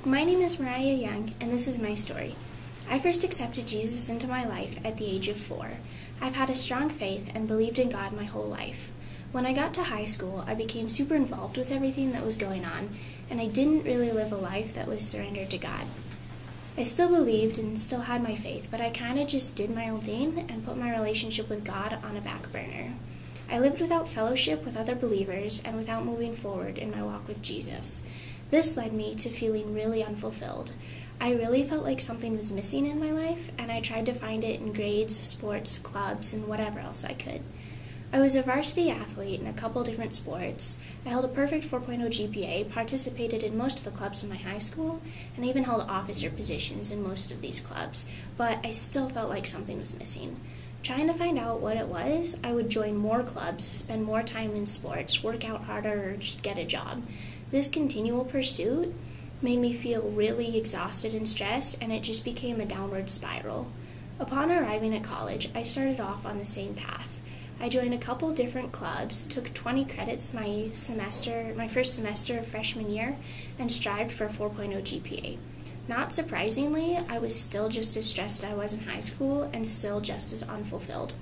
My name is Mariah Young, and this is my story. I first accepted Jesus into my life at the age of 4. I've had a strong faith and believed in God my whole life. When I got to high school, I became super involved with everything that was going on, and I didn't really live a life that was surrendered to God. I still believed and still had my faith, but I kind of just did my own thing and put my relationship with God on a back burner. I lived without fellowship with other believers and without moving forward in my walk with Jesus. This led me to feeling really unfulfilled. I really felt like something was missing in my life, and I tried to find it in grades, sports, clubs, and whatever else I could. I was a varsity athlete in a couple different sports. I held a perfect 4.0 GPA, participated in most of the clubs in my high school, and even held officer positions in most of these clubs, but I still felt like something was missing. Trying to find out what it was, I would join more clubs, spend more time in sports, work out harder, or just get a job. This continual pursuit made me feel really exhausted and stressed, and it just became a downward spiral. Upon arriving at college, I started off on the same path. I joined a couple different clubs, took 20 credits my first semester of freshman year, and strived for a 4.0 GPA. Not surprisingly, I was still just as stressed as I was in high school and still just as unfulfilled.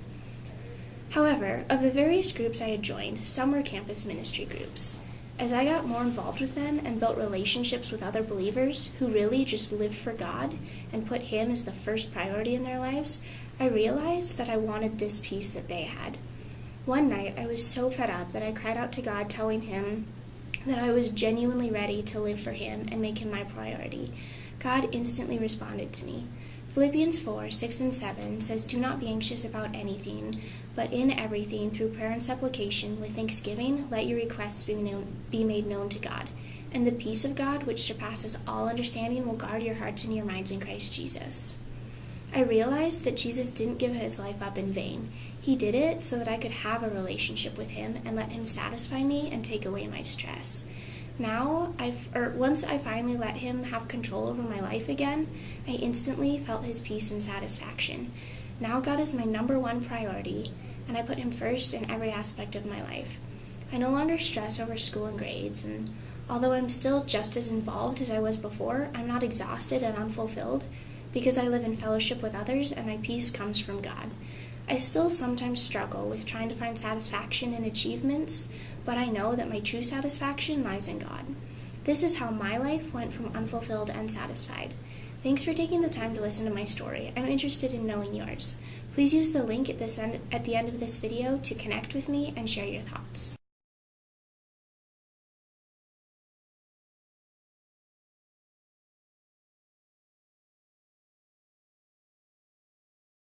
However, of the various groups I had joined, some were campus ministry groups. As I got more involved with them and built relationships with other believers who really just lived for God and put Him as the first priority in their lives, I realized that I wanted this peace that they had. One night, I was so fed up that I cried out to God, telling Him that I was genuinely ready to live for Him and make Him my priority. God instantly responded to me. Philippians 4:6-7 says, "Do not be anxious about anything, but in everything, through prayer and supplication, with thanksgiving, let your requests be made known to God. And the peace of God, which surpasses all understanding, will guard your hearts and your minds in Christ Jesus." I realized that Jesus didn't give His life up in vain. He did it so that I could have a relationship with Him and let Him satisfy me and take away my stress. Once I finally let Him have control over my life again, I instantly felt His peace and satisfaction. Now God is my number one priority, and I put Him first in every aspect of my life. I no longer stress over school and grades, and although I'm still just as involved as I was before, I'm not exhausted and unfulfilled because I live in fellowship with others and my peace comes from God. I still sometimes struggle with trying to find satisfaction in achievements, but I know that my true satisfaction lies in God. This is how my life went from unfulfilled and satisfied. Thanks for taking the time to listen to my story. I'm interested in knowing yours. Please use the link at the end of this video to connect with me and share your thoughts.